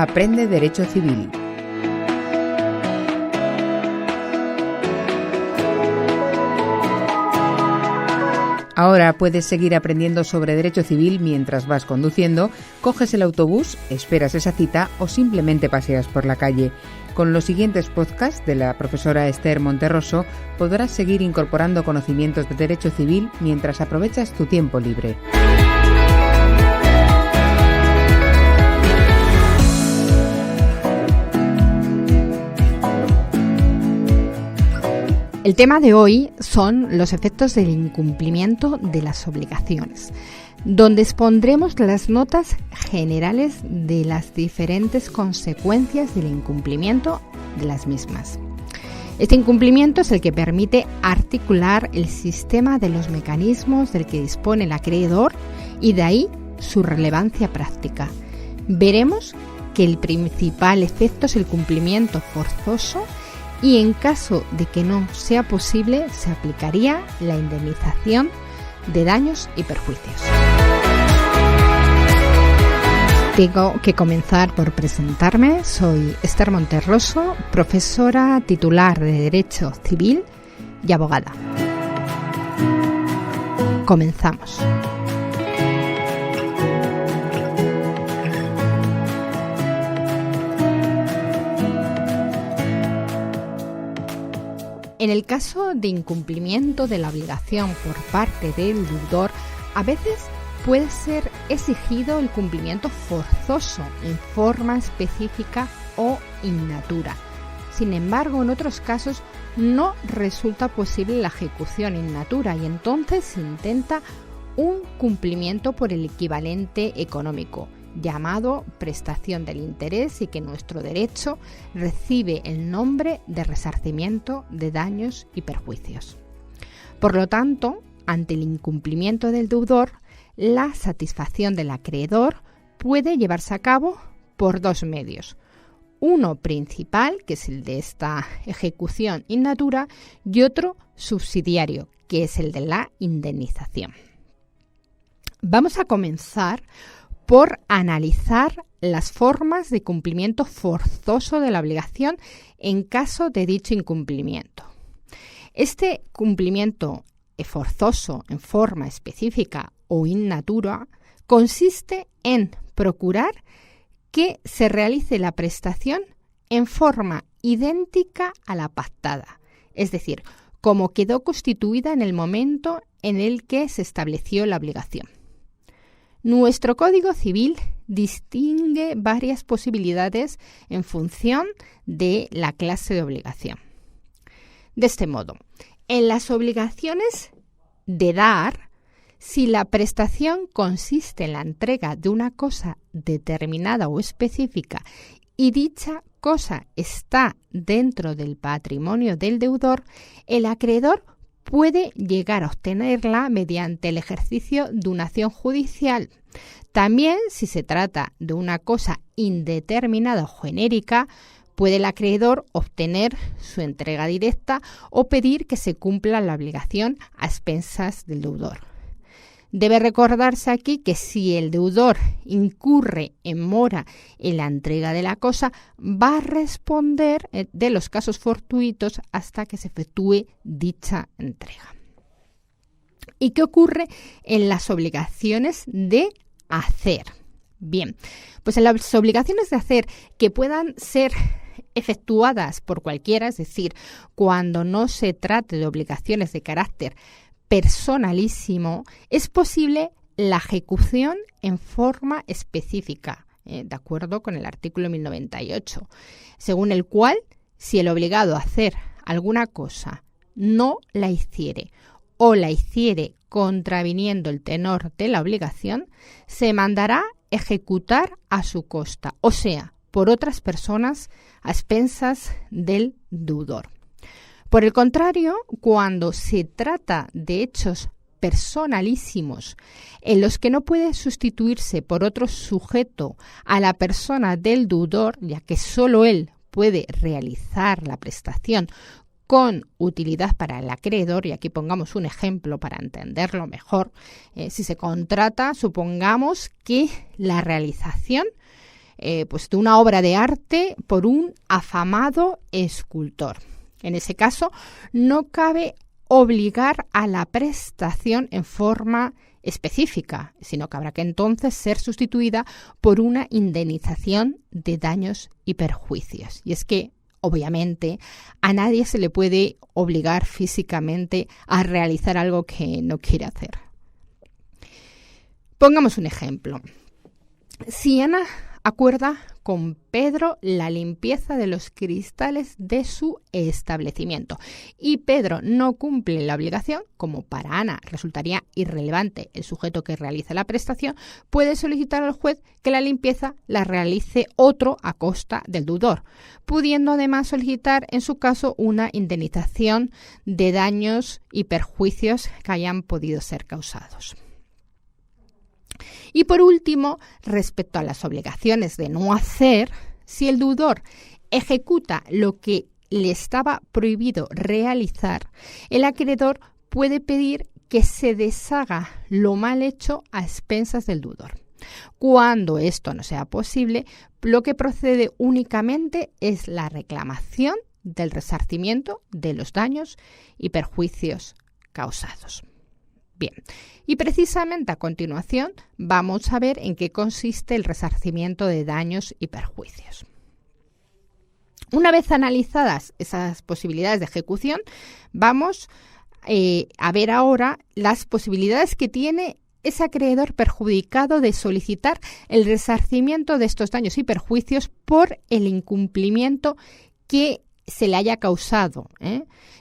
Aprende Derecho Civil. Ahora puedes seguir aprendiendo sobre derecho civil mientras vas conduciendo, coges el autobús, esperas esa cita o simplemente paseas por la calle. Con los siguientes podcasts de la profesora Esther Monterroso podrás seguir incorporando conocimientos de derecho civil mientras aprovechas tu tiempo libre. El tema de hoy son los efectos del incumplimiento de las obligaciones, donde expondremos las notas generales de las diferentes consecuencias del incumplimiento de las mismas. Este incumplimiento es el que permite articular el sistema de los mecanismos del que dispone el acreedor y de ahí su relevancia práctica. Veremos que el principal efecto es el cumplimiento forzoso y en caso de que no sea posible, se aplicaría la indemnización de daños y perjuicios. Tengo que comenzar por presentarme. Soy Esther Monterroso, profesora titular de Derecho Civil y abogada. Comenzamos. En el caso de incumplimiento de la obligación por parte del deudor, a veces puede ser exigido el cumplimiento forzoso en forma específica o in natura. Sin embargo, en otros casos no resulta posible la ejecución in natura y entonces se intenta un cumplimiento por el equivalente económico, llamado prestación del interés y que nuestro derecho recibe el nombre de resarcimiento de daños y perjuicios. Por lo tanto, ante el incumplimiento del deudor, la satisfacción del acreedor puede llevarse a cabo por dos medios. Uno principal, que es el de esta ejecución in natura, y otro subsidiario, que es el de la indemnización. Vamos a comenzar por analizar las formas de cumplimiento forzoso de la obligación en caso de dicho incumplimiento. Este cumplimiento forzoso en forma específica o in natura consiste en procurar que se realice la prestación en forma idéntica a la pactada, es decir, como quedó constituida en el momento en el que se estableció la obligación. Nuestro Código Civil distingue varias posibilidades en función de la clase de obligación. De este modo, en las obligaciones de dar, si la prestación consiste en la entrega de una cosa determinada o específica y dicha cosa está dentro del patrimonio del deudor, el acreedor puede llegar a obtenerla mediante el ejercicio de una acción judicial. También, si se trata de una cosa indeterminada o genérica, puede el acreedor obtener su entrega directa o pedir que se cumpla la obligación a expensas del deudor. Debe recordarse aquí que si el deudor incurre en mora en la entrega de la cosa, va a responder de los casos fortuitos hasta que se efectúe dicha entrega. ¿Y qué ocurre en las obligaciones de hacer? Bien, pues en las obligaciones de hacer que puedan ser efectuadas por cualquiera, es decir, cuando no se trate de obligaciones de carácter personalísimo, es posible la ejecución en forma específica, de acuerdo con el artículo 1098, según el cual, si el obligado a hacer alguna cosa no la hiciere o la hiciere contraviniendo el tenor de la obligación, se mandará ejecutar a su costa, o sea, por otras personas a expensas del deudor. Por el contrario, cuando se trata de hechos personalísimos en los que no puede sustituirse por otro sujeto a la persona del deudor, ya que solo él puede realizar la prestación con utilidad para el acreedor, y aquí pongamos un ejemplo para entenderlo mejor. Si se contrata, supongamos que la realización pues de una obra de arte por un afamado escultor. En ese caso, no cabe obligar a la prestación en forma específica, sino que habrá que entonces ser sustituida por una indemnización de daños y perjuicios. Y es que, obviamente, a nadie se le puede obligar físicamente a realizar algo que no quiere hacer. Pongamos un ejemplo. Si Ana acuerda con Pedro la limpieza de los cristales de su establecimiento y Pedro no cumple la obligación, como para Ana resultaría irrelevante el sujeto que realiza la prestación, puede solicitar al juez que la limpieza la realice otro a costa del deudor, pudiendo además solicitar en su caso una indemnización de daños y perjuicios que hayan podido ser causados. Y por último, respecto a las obligaciones de no hacer, si el deudor ejecuta lo que le estaba prohibido realizar, el acreedor puede pedir que se deshaga lo mal hecho a expensas del deudor. Cuando esto no sea posible, lo que procede únicamente es la reclamación del resarcimiento de los daños y perjuicios causados. Bien, y precisamente a continuación vamos a ver en qué consiste el resarcimiento de daños y perjuicios. Una vez analizadas esas posibilidades de ejecución, vamos a ver ahora las posibilidades que tiene ese acreedor perjudicado de solicitar el resarcimiento de estos daños y perjuicios por el incumplimiento que se le haya causado,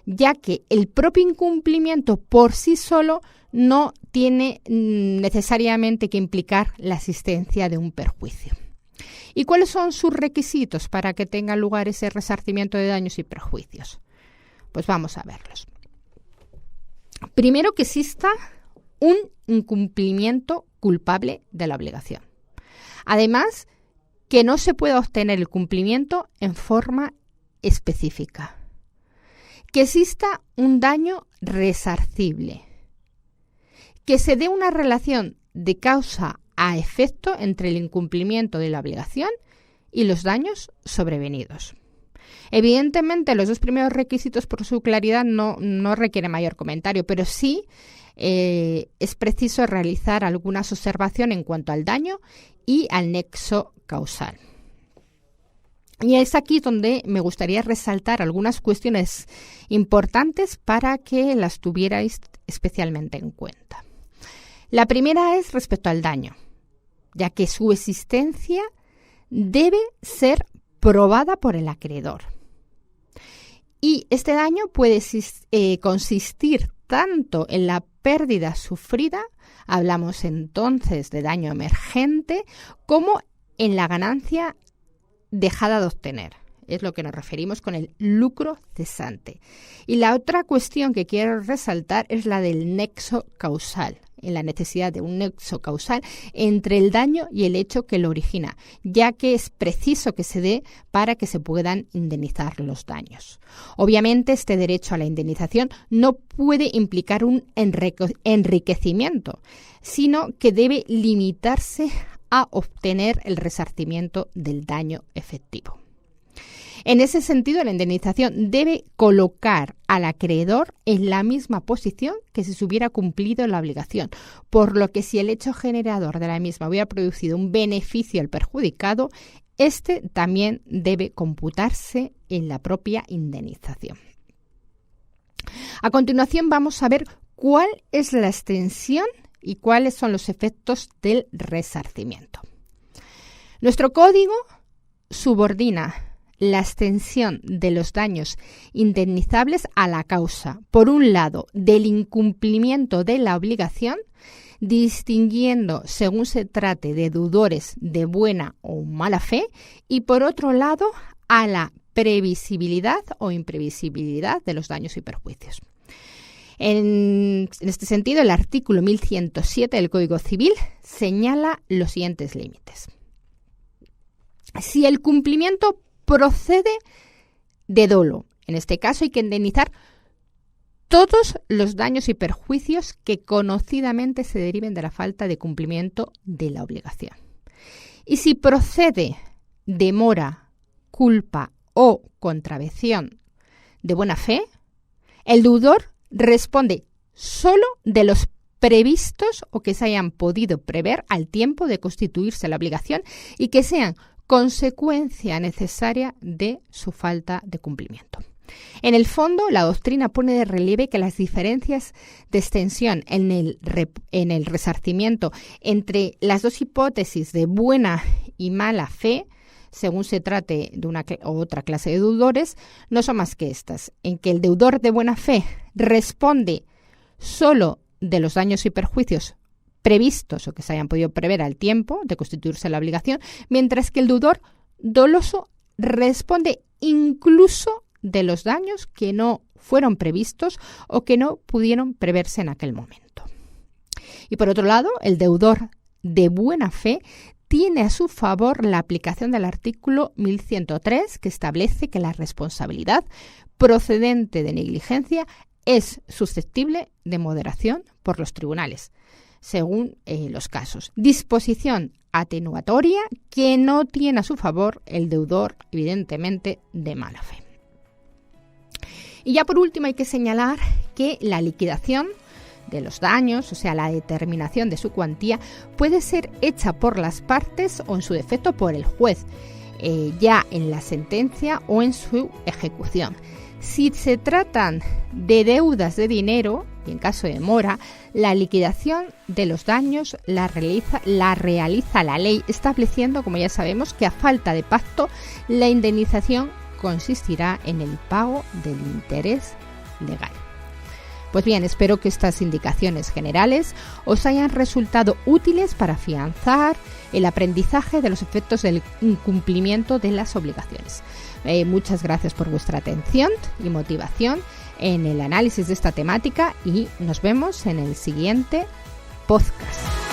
ya que el propio incumplimiento por sí solo no tiene necesariamente que implicar la existencia de un perjuicio. ¿Y cuáles son sus requisitos para que tenga lugar ese resarcimiento de daños y perjuicios? Pues vamos a verlos. Primero, que exista un incumplimiento culpable de la obligación. Además, que no se pueda obtener el cumplimiento en forma específica. Que exista un daño resarcible. Que se dé una relación de causa a efecto entre el incumplimiento de la obligación y los daños sobrevenidos. Evidentemente, los dos primeros requisitos, por su claridad, no requieren mayor comentario, pero sí es preciso realizar algunas observaciones en cuanto al daño y al nexo causal. Y es aquí donde me gustaría resaltar algunas cuestiones importantes para que las tuvierais especialmente en cuenta. La primera es respecto al daño, ya que su existencia debe ser probada por el acreedor. Y este daño puede consistir tanto en la pérdida sufrida, hablamos entonces de daño emergente, como en la ganancia dejada de obtener. Es lo que nos referimos con el lucro cesante. Y la otra cuestión que quiero resaltar es la del nexo causal, en la necesidad de un nexo causal entre el daño y el hecho que lo origina, ya que es preciso que se dé para que se puedan indemnizar los daños. Obviamente, este derecho a la indemnización no puede implicar un enriquecimiento, sino que debe limitarse a obtener el resarcimiento del daño efectivo. En ese sentido, la indemnización debe colocar al acreedor en la misma posición que si se hubiera cumplido la obligación, por lo que si el hecho generador de la misma hubiera producido un beneficio al perjudicado, este también debe computarse en la propia indemnización. A continuación vamos a ver cuál es la extensión y cuáles son los efectos del resarcimiento. Nuestro código subordina la extensión de los daños indemnizables a la causa, por un lado, del incumplimiento de la obligación, distinguiendo según se trate de deudores de buena o mala fe, y por otro lado, a la previsibilidad o imprevisibilidad de los daños y perjuicios. En este sentido, el artículo 1107 del Código Civil señala los siguientes límites. Si el cumplimiento procede de dolo, en este caso hay que indemnizar todos los daños y perjuicios que conocidamente se deriven de la falta de cumplimiento de la obligación. Y si procede demora, culpa o contravención de buena fe, el deudor responde solo de los previstos o que se hayan podido prever al tiempo de constituirse la obligación y que sean consecuencia necesaria de su falta de cumplimiento. En el fondo, la doctrina pone de relieve que las diferencias de extensión en el resarcimiento entre las dos hipótesis de buena y mala fe, según se trate de una u otra clase de deudores, no son más que estas, en que el deudor de buena fe responde solo de los daños y perjuicios previstos o que se hayan podido prever al tiempo de constituirse la obligación, mientras que el deudor doloso responde incluso de los daños que no fueron previstos o que no pudieron preverse en aquel momento. Y por otro lado, el deudor de buena fe tiene a su favor la aplicación del artículo 1103, que establece que la responsabilidad procedente de negligencia es susceptible de moderación por los tribunales, según los casos. Disposición atenuatoria que no tiene a su favor el deudor, evidentemente, de mala fe. Y ya por último hay que señalar que la liquidación de los daños, o sea, la determinación de su cuantía, puede ser hecha por las partes o en su defecto por el juez, ya en la sentencia o en su ejecución. Si se tratan de deudas de dinero, y en caso de mora, la liquidación de los daños la realiza la ley, estableciendo, como ya sabemos, que a falta de pacto, la indemnización consistirá en el pago del interés legal. Pues bien, espero que estas indicaciones generales os hayan resultado útiles para afianzar el aprendizaje de los efectos del incumplimiento de las obligaciones. Muchas gracias por vuestra atención y motivación en el análisis de esta temática y nos vemos en el siguiente podcast.